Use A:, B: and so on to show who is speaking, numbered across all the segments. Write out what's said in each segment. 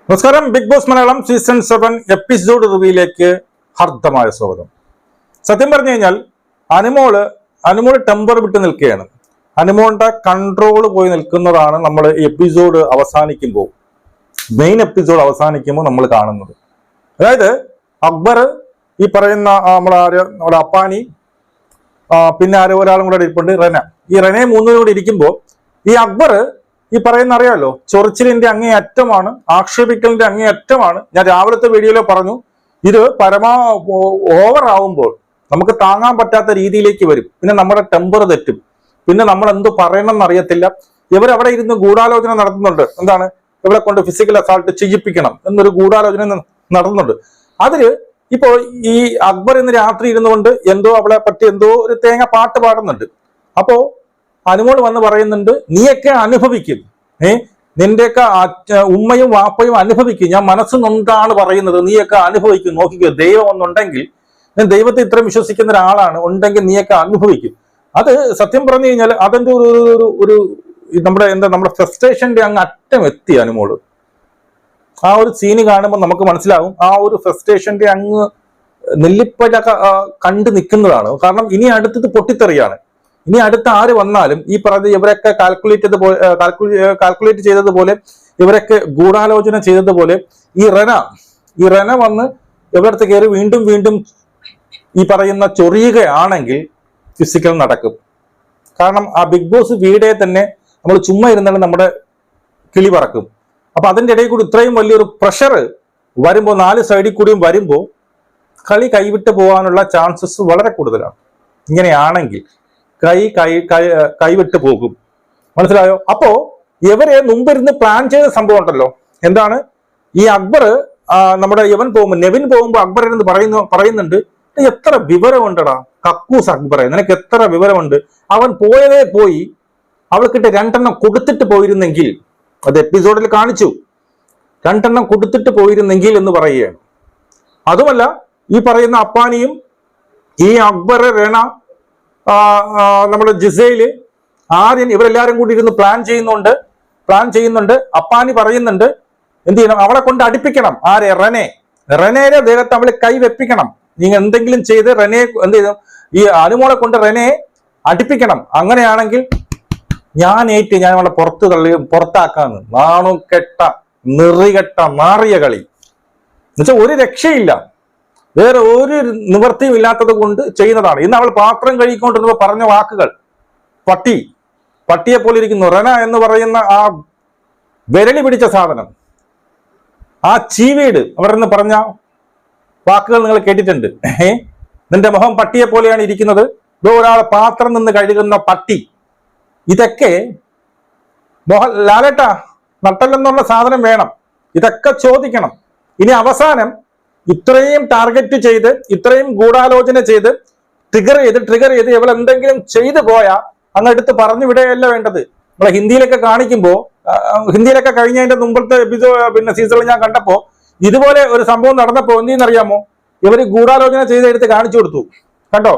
A: നമസ്കാരം. Big Boss Malayalam season 7 episode റിവ്യൂയിലേക്ക് ഹാർദമായ സ്വാഗതം. സത്യം പറഞ്ഞു കഴിഞ്ഞാൽ അനുമോള് ടെമ്പർ വിട്ട് നിൽക്കുകയാണ്. അനുമോളുടെ കൺട്രോൾ പോയി നിൽക്കുന്നതാണ് നമ്മൾ എപ്പിസോഡ് അവസാനിക്കുമ്പോൾ, മെയിൻ എപ്പിസോഡ് അവസാനിക്കുമ്പോൾ നമ്മൾ കാണുന്നത്. അതായത് അക്ബർ, ഈ പറയുന്ന നമ്മുടെ അപ്പാനി, പിന്നെ ഒരാളും കൂടെ ഇരിപ്പുണ്ട്, റെന. ഈ റെനെ മൂന്നും കൂടെ ഇരിക്കുമ്പോൾ ഈ അക്ബർ ഈ പറയുന്ന അറിയാലോ, ചൊറിച്ചിലിന്റെ അങ്ങേ അറ്റമാണ്, ആക്ഷേപിക്കലിന്റെ അങ്ങേ അറ്റമാണ്. ഞാൻ രാവിലത്തെ വീഡിയോയിൽ പറഞ്ഞു, ഇത് ഓവർ ആവുമ്പോൾ നമുക്ക് താങ്ങാൻ പറ്റാത്ത രീതിയിലേക്ക് വരും. പിന്നെ നമ്മുടെ ടെമ്പർ തെറ്റും, പിന്നെ നമ്മൾ എന്ത് പറയണമെന്ന് അറിയത്തില്ല. ഇവരവിടെ ഇരുന്ന് ഗൂഢാലോചന നടത്തുന്നുണ്ട്. എന്താണ്, ഇവളെ കൊണ്ട് ഫിസിക്കൽ അസാൾട്ട് ചെയ്യിപ്പിക്കണം എന്നൊരു ഗൂഢാലോചന നടത്തുന്നുണ്ട്. അതില് ഇപ്പോ ഈ അക്ബർ ഇന്ന് രാത്രി ഇരുന്നുകൊണ്ട് അവളെ പറ്റി ഒരു തേങ്ങ പാട്ട് പാടുന്നുണ്ട്. അപ്പോ അനുമോൾ വന്ന് പറയുന്നുണ്ട്, നീയൊക്കെ അനുഭവിക്കും, നിന്റെയൊക്കെ ഉമ്മയും വാപ്പയും അനുഭവിക്കും, ഞാൻ മനസ്സ് നൊന്താണ് പറയുന്നത്, നീയൊക്കെ അനുഭവിക്കും, നോക്കിക്കോ, ദൈവം ഒന്നുണ്ടെങ്കിൽ, ഞാൻ ദൈവത്തെ ഇത്രയും വിശ്വസിക്കുന്ന ഒരാളാണ്, ഉണ്ടെങ്കിൽ നീയൊക്കെ അനുഭവിക്കും. അത് സത്യം പറഞ്ഞു കഴിഞ്ഞാൽ അതിന്റെ ഒരു നമ്മുടെ ഫ്രസ്ട്രേഷന്റെ അങ്ങ് അറ്റം എത്തി അനുമോള്. ആ ഒരു സീന് കാണുമ്പോൾ നമുക്ക് മനസ്സിലാവും ആ ഒരു ഫ്രസ്ട്രേഷന്റെ അങ്ങ് നെല്ലിപ്പലൊക്കെ കണ്ടു നിൽക്കുന്നതാണ്. കാരണം ഇനി അടുത്തത് പൊട്ടിത്തെറിയാണ്. ഇനി അടുത്ത ആര് വന്നാലും ഈ പറഞ്ഞ ഇവരൊക്കെ കാൽക്കുലേറ്റ് ചെയ്തതുപോലെ, ഇവരൊക്കെ ഗൂഢാലോചന ചെയ്തതുപോലെ ഈ റെന വന്ന് ഇവരടുത്ത് കയറി വീണ്ടും ഈ പറയുന്ന ചൊറിയുകയാണെങ്കിൽ ഫിസിക്കൽ നടക്കും. കാരണം ആ ബിഗ് ബോസ് വീടേ തന്നെ നമ്മൾ ചുമ്മാ ഇരുന്നാലും നമ്മുടെ കിളി പറക്കും. അപ്പൊ അതിന്റെ ഇടയിൽ കൂടി ഇത്രയും വലിയൊരു പ്രഷർ വരുമ്പോൾ, 4 സൈഡിൽ കൂടിയും വരുമ്പോൾ കളി കൈവിട്ട് പോകാനുള്ള ചാൻസസ് വളരെ കൂടുതലാണ്. ഇങ്ങനെയാണെങ്കിൽ കൈവിട്ട് പോകും. മനസ്സിലായോ? അപ്പോ ഇവരെ മുമ്പിരുന്ന് പ്ലാൻ ചെയ്ത സംഭവം ഉണ്ടല്ലോ. എന്താണ്, ഈ അക്ബർ നെവിൻ പോകുമ്പോ അക്ബർ ഇരുന്ന് പറയുന്നുണ്ട്, എത്ര വിവരമുണ്ടടാ കക്കൂസ് അക്ബറെ, നിനക്ക് എത്ര വിവരമുണ്ട്, അവൻ പോയതേ പോയി, അവൾക്കിട്ട് 2 എണ്ണം കൊടുത്തിട്ട് പോയിരുന്നെങ്കിൽ, അത് എപ്പിസോഡിൽ കാണിച്ചു, 2 എണ്ണം കൊടുത്തിട്ട് പോയിരുന്നെങ്കിൽ എന്ന് പറയുകയാണ്. അതുമല്ല, ഈ പറയുന്ന അപ്പാനിയും ഈ അക്ബർ, റെന, നമ്മുടെ ജിസയില്, ആര്യൻ, ഇവരെല്ലാരും കൂടി ഇരുന്ന് പ്ലാൻ ചെയ്യുന്നുണ്ട്. അപ്പാനി പറയുന്നുണ്ട്, എന്ത് ചെയ്യണം, അവളെ കൊണ്ട് അടുപ്പിക്കണം. ആരെ? റെനയുടെ ദേഹത്ത് അവളെ കൈ വെപ്പിക്കണം. നിങ്ങൾ എന്തെങ്കിലും ചെയ്ത് റെനയെ എന്ത് ചെയ്തു, ഈ അനുമോളെ കൊണ്ട് റെനയെ അടുപ്പിക്കണം. അങ്ങനെയാണെങ്കിൽ ഞാൻ അവളെ പുറത്താക്കാന്ന്. നാണുകെട്ട നെറികെട്ട നാറിയ കളി എന്നുവെച്ചാൽ ഒരു രക്ഷയില്ല, വേറെ ഒരു നിവൃത്തിയും ഇല്ലാത്തത് കൊണ്ട് ചെയ്യുന്നതാണ്. ഇന്ന് അവൾ പാത്രം കഴിക്കൊണ്ടിരുന്നപ്പോൾ പറഞ്ഞ വാക്കുകൾ, പട്ടിയെ പോലെ ഇരിക്കുന്നു. റെന എന്ന് പറയുന്ന ആ വിരലി പിടിച്ച സാധനം, ആ ചീവീട് അവിടെ നിന്ന് പറഞ്ഞ വാക്കുകൾ നിങ്ങൾ കേട്ടിട്ടുണ്ട്. നിന്റെ മുഖം പട്ടിയെ പോലെയാണ് ഇരിക്കുന്നത്, ഒരാൾ പാത്രം നിന്ന് കഴുകുന്ന പട്ടി. ഇതൊക്കെ ലാലേട്ടാ, നട്ടല്ലെന്നുള്ള സാധനം വേണം, ഇതൊക്കെ ചോദിക്കണം. ഇനി അവസാനം ഇത്രയും ടാർഗറ്റ് ചെയ്ത്, ഇത്രയും ഗൂഢാലോചന ചെയ്ത് ട്രിഗർ ചെയ്ത് ഇവൾ എന്തെങ്കിലും ചെയ്തു പോയാൽ അങ്ങ് എടുത്ത് പറഞ്ഞു വിടുകയല്ല വേണ്ടത്. നമ്മളെ ഹിന്ദിയിലൊക്കെ കാണിക്കുമ്പോൾ, ഹിന്ദിയിലൊക്കെ കഴിഞ്ഞതിന്റെ മുമ്പത്തെ എപ്പിസോഡ് സീസണിൽ ഞാൻ കണ്ടപ്പോ ഇതുപോലെ ഒരു സംഭവം നടന്നപ്പോ എന്തെന്നറിയാമോ, ഇവര് ഗൂഢാലോചന ചെയ്തെടുത്ത് കാണിച്ചു കൊടുത്തു. കണ്ടോ,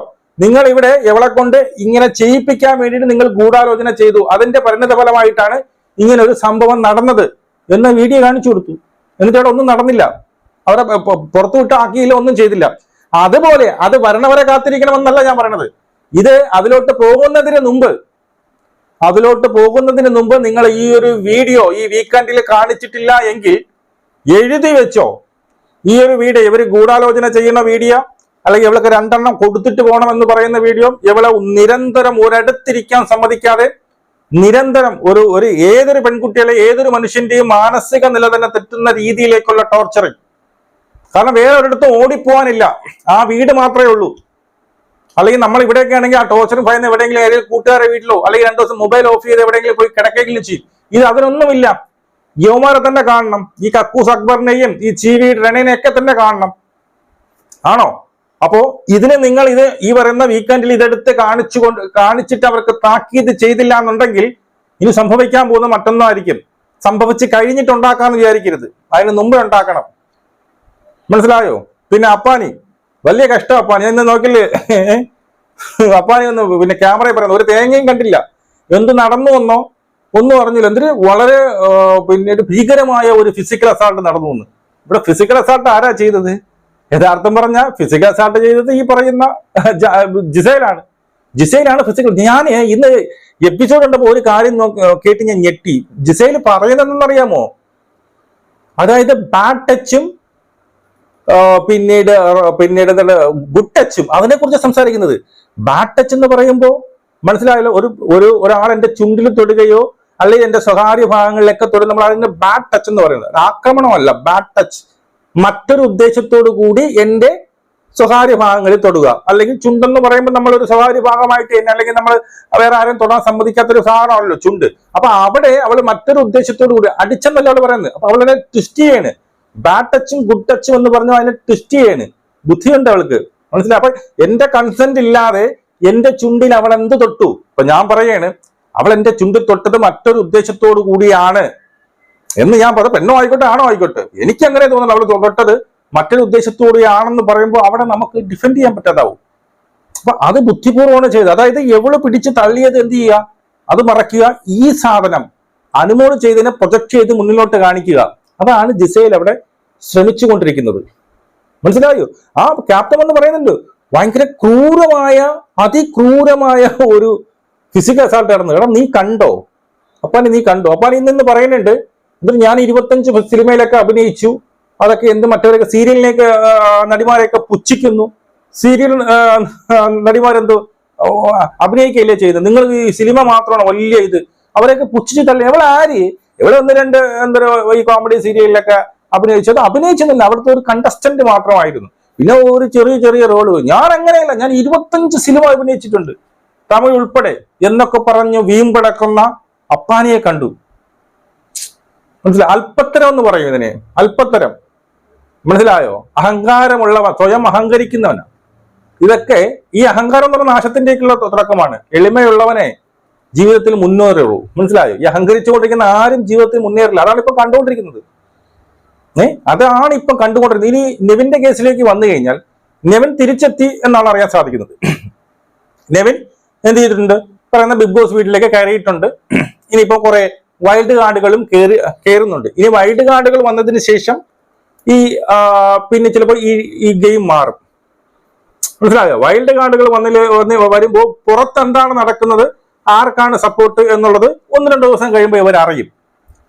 A: നിങ്ങൾ ഇവിടെ ഇവളെ കൊണ്ട് ഇങ്ങനെ ചെയ്യിപ്പിക്കാൻ വേണ്ടിയിട്ട് നിങ്ങൾ ഗൂഢാലോചന ചെയ്തു, അതിന്റെ പരിണിത ഫലമായിട്ടാണ് ഇങ്ങനെ ഒരു സംഭവം നടന്നത് എന്ന വീഡിയോ കാണിച്ചു കൊടുത്തു. എന്നിട്ട് അവിടെ ഒന്നും നടന്നില്ല, അവരെ പുറത്തുവിട്ട് ആക്കിയില്ല, ഒന്നും ചെയ്തില്ല. അതുപോലെ അത് വരണവരെ കാത്തിരിക്കണമെന്നല്ല ഞാൻ പറയണത്. ഇത് അതിലോട്ട് പോകുന്നതിന് മുമ്പ് നിങ്ങൾ ഈ ഒരു വീഡിയോ ഈ വീക്കെൻഡിൽ കാണിച്ചിട്ടില്ല എങ്കിൽ എഴുതി വെച്ചോ. ഈ ഒരു വീഡിയോ, ഇവര് ഗൂഢാലോചന ചെയ്യുന്ന വീഡിയോ, അല്ലെങ്കിൽ ഇവൾക്ക് 2 എണ്ണം കൊടുത്തിട്ട് പോകണം എന്ന് പറയുന്ന വീഡിയോ, ഇവളെ നിരന്തരം ഒരിടത്തിരിക്കാൻ സമ്മതിക്കാതെ നിരന്തരം ഏതൊരു പെൺകുട്ടികളെ, ഏതൊരു മനുഷ്യന്റെയും മാനസിക നില തന്നെ തെറ്റുന്ന രീതിയിലേക്കുള്ള ടോർച്ചറിങ്. കാരണം വേറെ ഒരിടത്തും ഓടിപ്പോവാനില്ല, ആ വീട് മാത്രമേ ഉള്ളൂ. അല്ലെങ്കിൽ നമ്മൾ ഇവിടെയൊക്കെ ആണെങ്കിൽ ആ ടോർച്ചറും ഭയന്ന് എവിടെയെങ്കിലും ഏതെങ്കിലും കൂട്ടുകാരെ വീട്ടിലോ അല്ലെങ്കിൽ 2 ദിവസം മൊബൈൽ ഓഫ് ചെയ്ത് എവിടെയെങ്കിലും പോയി കിടക്കെങ്കിലും ചെയ്യും. ഇത് അതിനൊന്നുമില്ല. യവമാരെ തന്നെ കാണണം, ഈ കക്കൂസ് അക്ബറിനെയും ഈ ചീവി റെനേനെയൊക്കെ തന്നെ കാണണം. ആണോ? അപ്പോ നിങ്ങൾ ഈ പറയുന്ന വീക്കെൻഡിൽ ഇതെടുത്ത് കാണിച്ചിട്ട് അവർക്ക് താക്കീത് ചെയ്തില്ല എന്നുണ്ടെങ്കിൽ ഇനി സംഭവിക്കാൻ പോകുന്ന മറ്റൊന്നായിരിക്കും. സംഭവിച്ച് കഴിഞ്ഞിട്ടുണ്ടാക്കാന്ന് വിചാരിക്കരുത്, അതിന് മുമ്പ് ഉണ്ടാക്കണം. മനസ്സിലായോ? പിന്നെ അപ്പാനി, വലിയ കഷ്ടം അപ്പാനി. എന്ന് നോക്കില്ലേ, അപ്പാനി ഒന്ന് പിന്നെ ക്യാമറയിൽ പറയുന്നത് ഒരു തേങ്ങയും കണ്ടില്ല, എന്ത് നടന്നു എന്നോ ഒന്നും അറിഞ്ഞില്ല. എന്തിന് വളരെ പിന്നീട് ഭീകരമായ ഒരു ഫിസിക്കൽ അസാൾട്ട് നടന്നു എന്ന്. ഇവിടെ ഫിസിക്കൽ അസാൾട്ട് ആരാ ചെയ്തത്? യഥാർത്ഥം പറഞ്ഞാൽ ഫിസിക്കൽ അസാൾട്ട് ചെയ്തത് ഈ പറയുന്ന ജിസൈലാണ്. ജിസൈലാണ് ഫിസിക്കൽ. ഞാൻ ഇന്ന് എപ്പിസോഡ് കണ്ടപ്പോൾ ഒരു കാര്യം കേട്ട് ഞാൻ ഞെട്ടി. ജിസൈൽ പറയുന്നതെന്നറിയാമോ? അതായത് ബാഡ് ടച്ചും പിന്നീട് ഗുഡ് ടച്ചും അതിനെക്കുറിച്ച് സംസാരിക്കുന്നത്. ബാഡ് ടച്ച് എന്ന് പറയുമ്പോൾ മനസ്സിലായല്ലോ, ഒരാൾ എന്റെ ചുണ്ടിൽ തൊടുകയോ അല്ലെങ്കിൽ എന്റെ സ്വകാര്യ ഭാഗങ്ങളിലൊക്കെ തൊടും, നമ്മൾ അതിന്റെ ബാഡ് ടച്ച് എന്ന് പറയുന്നത്. ആക്രമണമല്ല, ബാഡ് ടച്ച്. മറ്റൊരു ഉദ്ദേശത്തോടു കൂടി എന്റെ സ്വകാര്യ ഭാഗങ്ങളിൽ തൊടുക. അല്ലെങ്കിൽ ചുണ്ടെന്ന് പറയുമ്പോൾ നമ്മളൊരു സ്വകാര്യ ഭാഗമായിട്ട് തന്നെ, അല്ലെങ്കിൽ നമ്മൾ വേറെ ആരും തൊടാൻ സമ്മതിക്കാത്തൊരു സാധനമാണല്ലോ ചുണ്ട്. അപ്പൊ അവിടെ അവൾ മറ്റൊരു ഉദ്ദേശത്തോടു കൂടി അടിച്ചെന്നല്ല അവൾ പറയുന്നത്. അപ്പൊ അവളെ ട്വിസ്റ്റ് ചെയ്യാണ്. ബാഡ് ടച്ചും ഗുഡ് ടച്ചും എന്ന് പറഞ്ഞാൽ അതിനെ ട്വിസ്റ്റ് ചെയ്യാണ്. ബുദ്ധിയുണ്ട് അവൾക്ക്, മനസ്സിലായി. അപ്പൊ എന്റെ കൺസെന്റ് ഇല്ലാതെ എന്റെ ചുണ്ടിൽ അവൾ എന്ത് തൊട്ടു? അപ്പൊ ഞാൻ പറയാണ്, അവൾ എന്റെ ചുണ്ടിൽ തൊട്ടത് മറ്റൊരു ഉദ്ദേശത്തോടു കൂടിയാണ് എന്ന് ഞാൻ പറഞ്ഞു. പെണ്ണോ ആയിക്കോട്ടെ ആണോ ആയിക്കോട്ടെ, എനിക്ക് അങ്ങനെ തോന്നുന്നു അവൾ തൊട്ടത് മറ്റൊരു ഉദ്ദേശത്തോടെയാണെന്ന് പറയുമ്പോൾ അവിടെ നമുക്ക് ഡിഫെൻഡ് ചെയ്യാൻ പറ്റാതാവും. അപ്പൊ അത് ബുദ്ധിപൂർവ്വമാണ് ചെയ്തത്. അതായത് എവള് പിടിച്ച് തള്ളിയത് എന്ത് ചെയ്യുക, അത് മറയ്ക്കുക. ഈ സാധനം അനുമോൾ ചെയ്തതിനെ പ്രൊജക്ട് ചെയ്ത് മുന്നിലോട്ട് കാണിക്കുക. അതാണ് ജിസൈൽ അവിടെ ശ്രമിച്ചുകൊണ്ടിരിക്കുന്നത്. മനസ്സിലായോ? ആ ക്യാപ്റ്റൻ എന്ന് പറയുന്നുണ്ട് ഭയങ്കര ക്രൂരമായ അതിക്രൂരമായ ഒരു ഫിസിക്കൽ അസാൾട്ട് നടന്നു. എടാ നീ കണ്ടോ? അപ്പാനി നീ കണ്ടോ? അപ്പാനി ഇന്ന് പറയുന്നുണ്ട്, എന്നിട്ട് ഞാൻ 25 സിനിമയിലൊക്കെ അഭിനയിച്ചു, അതൊക്കെ എന്ത് മറ്റവരൊക്കെ സീരിയലിലേക്ക് നടിമാരെയൊക്കെ പുച്ഛിക്കുന്നു. സീരിയൽ നടിമാരെന്തോ അഭിനയിക്കുകയല്ലേ ചെയ്യുന്നത്, നിങ്ങൾ ഈ സിനിമ മാത്രമാണ് വലിയ ഇത്, അവരെയൊക്കെ പുച്ഛിച്ച് തള്ളി. എവിടെ ആര് എവിടെ ഒന്ന് രണ്ട് ഈ കോമഡി സീരിയലിലൊക്കെ അഭിനയിച്ചത് അഭിനയിച്ചതല്ല, അവിടുത്തെ ഒരു കണ്ടസ്റ്റന്റ് മാത്രമായിരുന്നു. പിന്നെ ഒരു ചെറിയ റോള്. ഞാൻ അങ്ങനെയല്ല, ഞാൻ 25 സിനിമ അഭിനയിച്ചിട്ടുണ്ട്, തമിഴ് ഉൾപ്പെടെ എന്നൊക്കെ പറഞ്ഞു വീമ്പടക്കുന്ന അപ്പാനിയെ കണ്ടു. മനസ്സിലായി? അല്പത്തരം എന്ന് പറയും ഇതിനെ, അല്പത്തരം. മനസ്സിലായോ? അഹങ്കാരമുള്ളവൻ, സ്വയം അഹങ്കരിക്കുന്നവനാ. ഇതൊക്കെ ഈ അഹങ്കാരം എന്ന് പറഞ്ഞ നാശത്തിന്റേക്കുള്ള തുടക്കമാണ്. എളിമയുള്ളവനെ ജീവിതത്തിൽ മുന്നേറുള്ളൂ. മനസ്സിലായോ? ഈ അഹങ്കരിച്ചുകൊണ്ടിരിക്കുന്ന ആരും ജീവിതത്തിൽ മുന്നേറില്ല. അതാണ് ഇപ്പൊ കണ്ടുകൊണ്ടിരിക്കുന്നത്. അതാണ് ഇപ്പൊ കണ്ടുകൊണ്ടിരിക്കുന്നത്. ഇനി നെവിന്റെ കേസിലേക്ക് വന്നു കഴിഞ്ഞാൽ നെവിൻ തിരിച്ചെത്തി എന്നാണ് അറിയാൻ സാധിക്കുന്നത്. നെവിൻ എന്ത് ചെയ്തിട്ടുണ്ട്? പറയുന്ന ബിഗ് ബോസ് വീട്ടിലേക്ക് കയറിയിട്ടുണ്ട്. ഇനിയിപ്പോ കുറെ വൈൽഡ് കാർഡുകളും കയറുന്നുണ്ട്. ഇനി വൈൽഡ് കാർഡുകൾ വന്നതിന് ശേഷം ഈ പിന്നെ ചിലപ്പോൾ ഈ ഗെയിം മാറും. മനസ്സിലായോ? വൈൽഡ് കാർഡുകൾ വരുമ്പോൾ പുറത്ത് എന്താണ് നടക്കുന്നത്, ആർക്കാണ് സപ്പോർട്ട് എന്നുള്ളത് 1-2 ദിവസം കഴിയുമ്പോൾ ഇവർ അറിയും.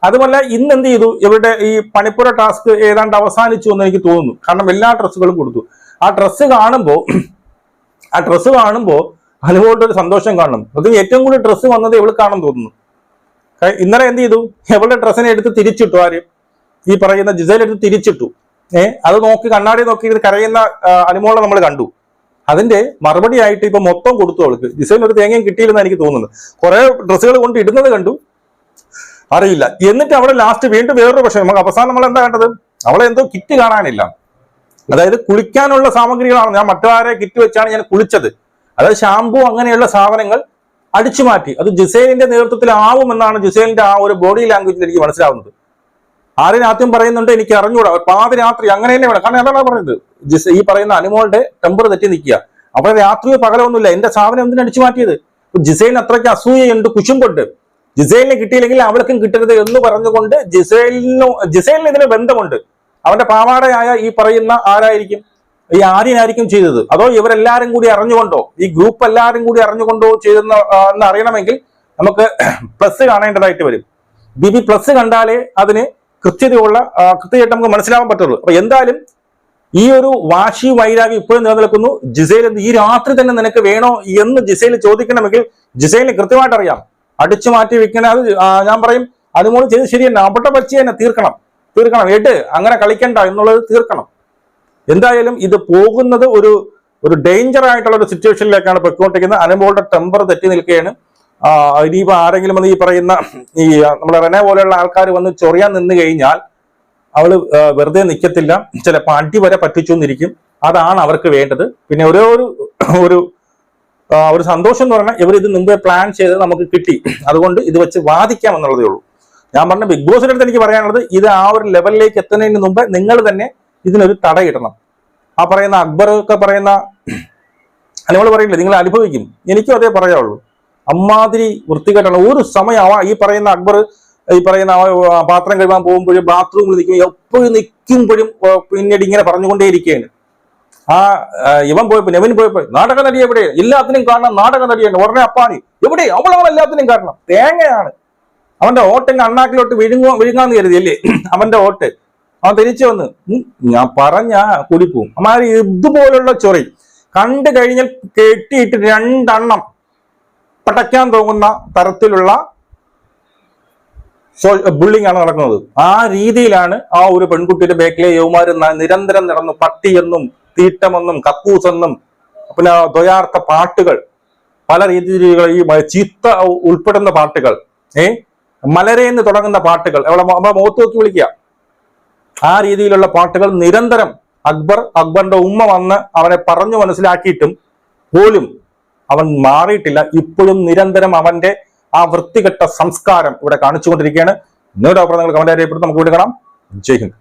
A: അതുമല്ല ഇന്ന് എന്ത് ചെയ്തു, ഇവരുടെ ഈ പണിപ്പുര ടാസ്ക് ഏതാണ്ട് അവസാനിച്ചു എന്ന് എനിക്ക് തോന്നുന്നു. കാരണം എല്ലാ ഡ്രസ്സുകളും കൊടുത്തു. ആ ഡ്രസ്സ് കാണുമ്പോൾ അതുപോലത്തെ ഒരു സന്തോഷം കാണണം. അത് ഏറ്റവും കൂടുതൽ ഡ്രസ്സ് വന്നത് ഇവൾക്കാണെന്ന് തോന്നുന്നു. ഇന്നലെ എന്ത് ചെയ്തു, ഇവളുടെ ഡ്രസ്സിനെ എടുത്ത് തിരിച്ചിട്ടു. ആര്? ഈ പറയുന്ന ജിസൈൽ എടുത്ത് തിരിച്ചിട്ടു. അത് നോക്കി കണ്ണാടി നോക്കി കരയുന്ന അനുമോളെ നമ്മൾ കണ്ടു. അതിന്റെ മറുപടി ആയിട്ട് ഇപ്പൊ മൊത്തം കൊടുത്തു അവൾക്ക്. ജിസൈലിന് ഒരു തേങ്ങയും കിട്ടിയില്ലെന്ന് എനിക്ക് തോന്നുന്നത്. കുറെ ഡ്രസ്സുകൾ കൊണ്ട് ഇടുന്നത് കണ്ടു, അറിയില്ല. എന്നിട്ട് അവിടെ ലാസ്റ്റ് വീണ്ടും വേറൊരു പ്രശ്നം. നമുക്ക് അവസാനം നമ്മൾ എന്താ കണ്ടത്, അവളെ എന്തോ കിറ്റ് കാണാനില്ല. അതായത് കുളിക്കാനുള്ള സാമഗ്രികളാണ്. ഞാൻ മറ്റാരെ കിറ്റ് വെച്ചാണ് ഞാൻ കുളിച്ചത്. അതായത് ഷാമ്പു അങ്ങനെയുള്ള സാധനങ്ങൾ അടിച്ചു മാറ്റി. അത് ജിസൈലിന്റെ നേതൃത്വത്തിലാവുമെന്നാണ് ജിസൈലിന്റെ ആ ഒരു ബോഡി ലാംഗ്വേജിൽ എനിക്ക് മനസ്സിലാവുന്നത്. ആരും ആദ്യം പറയുന്നുണ്ട് എനിക്ക് അറിഞ്ഞൂടാ, പാതിരാത്രി അങ്ങനെ തന്നെ വേണം. കാരണം എന്താണ് പറയുന്നത്, ഈ പറയുന്ന അനുമോളുടെ ടെമ്പർ തെറ്റി നിൽക്കുക. അവിടെ രാത്രിയോ പകലൊന്നുമില്ല, എന്റെ സാധനം എന്തിനു അടിച്ചു മാറ്റിയത്? ജിസൈലിന് അത്രയ്ക്ക് അസൂയയുണ്ട്, കുശുമ്പുണ്ട്. ജിസൈലിനെ കിട്ടിയില്ലെങ്കിൽ അവൾക്കും കിട്ടരുത് എന്ന് പറഞ്ഞുകൊണ്ട് ജിസൈലിന് ഇതിന് ബന്ധമുണ്ട്. അവന്റെ പാവാടയായ ഈ പറയുന്ന ആരായിരിക്കും, ഈ ആര്യനായിരിക്കും ചെയ്തത്, അതോ ഇവരെല്ലാരും കൂടി അറിഞ്ഞുകൊണ്ടോ, ഈ ഗ്രൂപ്പ് എല്ലാവരും കൂടി അറിഞ്ഞുകൊണ്ടോ ചെയ്തെന്ന് എന്ന് അറിയണമെങ്കിൽ നമുക്ക് പ്ലസ് കാണേണ്ടതായിട്ട് വരും. BB പ്ലസ് കണ്ടാലേ അതിന് കൃത്യമായിട്ട് നമുക്ക് മനസ്സിലാവാൻ പറ്റുള്ളൂ. അപ്പൊ എന്തായാലും ഈ ഒരു വാശി വൈരാഗ്യം ഇപ്പോഴും നിലനിൽക്കുന്നു. ജിസൈൽ ഈ രാത്രി തന്നെ നിനക്ക് വേണോ എന്ന് ജിസൈൽ ചോദിക്കണമെങ്കിൽ ജിസൈലിന് കൃത്യമായിട്ട് അറിയാം. അടിച്ചു മാറ്റി വെക്കണ അത് ഞാൻ പറയും, അനുമോൾ ചെയ്ത് ശരിയല്ല, അവിടെ പറ്റി തന്നെ തീർക്കണം. അങ്ങനെ കളിക്കണ്ട എന്നുള്ളത് തീർക്കണം. എന്തായാലും ഇത് പോകുന്നത് ഒരു ഡേഞ്ചർ ആയിട്ടുള്ള ഒരു സിറ്റുവേഷനിലേക്കാണ് പൊയ്ക്കൊണ്ടിരിക്കുന്നത്. അനുമോളുടെ ടെമ്പർ തെറ്റി നിൽക്കുകയാണ്. ഇനിയിപ്പോ ആരെങ്കിലും വന്ന് ഈ പറയുന്ന ഈ നമ്മുടെ റെനെ പോലെയുള്ള ആൾക്കാർ വന്ന് ചൊറിയാൻ നിന്ന് കഴിഞ്ഞാൽ അവള് വെറുതെ നിൽക്കത്തില്ല, ചിലപ്പോൾ അടി വരെ പറ്റിച്ചു എന്നിരിക്കും. അതാണ് അവർക്ക് വേണ്ടത്. പിന്നെ ഒരു സന്തോഷം എന്ന് പറഞ്ഞാൽ ഇവർ ഇത് മുമ്പേ പ്ലാൻ ചെയ്ത് നമുക്ക് കിട്ടി, അതുകൊണ്ട് ഇത് വെച്ച് വാദിക്കാം എന്നുള്ളതേ ഉള്ളൂ. ഞാൻ പറഞ്ഞ ബിഗ് ബോസിന്റെ അടുത്ത് എനിക്ക് പറയാനുള്ളത്, ഇത് ആ ഒരു ലെവലിലേക്ക് എത്തുന്നതിന് മുമ്പ് നിങ്ങൾ തന്നെ ഇതിനൊരു തടയിടണം. ആ പറയുന്ന അക്ബർ ഒക്കെ പറയുന്ന അനുമോൾ പറയില്ലേ, നിങ്ങൾ അനുഭവിക്കും. എനിക്കും അതേ പറയാവുള്ളൂ. അമ്മാതിരി വൃത്തികെട്ടാണ്. ഒരു സമയം ഈ പറയുന്ന അക്ബർ ഈ പറയുന്ന പാത്രം കഴുകാൻ പോകുമ്പോഴും ബാത്റൂമിൽ നിൽക്കുമ്പോൾ എപ്പോഴും നിൽക്കുമ്പോഴും പിന്നീട് ഇങ്ങനെ പറഞ്ഞുകൊണ്ടേയിരിക്കുകയാണ്. ഇവൻ പോയപ്പോ നെവിൻ പോയപ്പോ നാടക നടി എവിടെ, എല്ലാത്തിനും കാരണം നാടക നടിയാണ്. ഉടനെ അപ്പാണി എവിടെ, അവളാണ് എല്ലാത്തിനും കാരണം, തേങ്ങയാണ്. അവന്റെ ഓട്ടിങ് അണ്ണാക്കിലോട്ട് വിഴുങ്ങാന്ന് കരുതിയല്ലേ അവന്റെ ഓട്ട്. അവൻ തിരിച്ചു വന്ന് ഞാൻ പറഞ്ഞ കുടിപ്പോവും. അമ്മാര് ഇതുപോലുള്ള ചൊറി കണ്ടു കഴിഞ്ഞാൽ കെട്ടിയിട്ട് 2 എണ്ണം പടയ്ക്കാൻ തോന്നുന്ന തരത്തിലുള്ള ബുള്ളിങ് ആണ് നടക്കുന്നത്. ആ രീതിയിലാണ് ആ ഒരു പെൺകുട്ടിയുടെ ബേക്കിലെ യൗമാര് നിരന്തരം നടന്നു. പട്ടിയെന്നും തീട്ടമെന്നും കക്കൂസെന്നും പിന്നെ ദ്വയാർത്ഥ പാട്ടുകൾ, പല രീതിയിലുള്ള ഈ ചീത്ത ഉൾപ്പെടുന്ന പാട്ടുകൾ, മലരെന്ന് തുടങ്ങുന്ന പാട്ടുകൾ, നമ്മളെ മുഖത്ത് നോക്കി വിളിക്കുക, ആ രീതിയിലുള്ള പാട്ടുകൾ നിരന്തരം അക്ബറിന്റെ ഉമ്മ വന്ന് അവനെ പറഞ്ഞു മനസ്സിലാക്കിയിട്ടും പോലും അവൻ മാറിയിട്ടില്ല. ഇപ്പോഴും നിരന്തരം അവന്റെ ആ വൃത്തികെട്ട സംസ്കാരം ഇവിടെ കാണിച്ചുകൊണ്ടിരിക്കുകയാണ്. നിങ്ങളുടെ അഭിപ്രായം നിങ്ങൾ കമന്റ് അറിയപ്പെടും. നമുക്ക് വീണ്ടും കാണാം. ജയ് ഹിന്ദ്.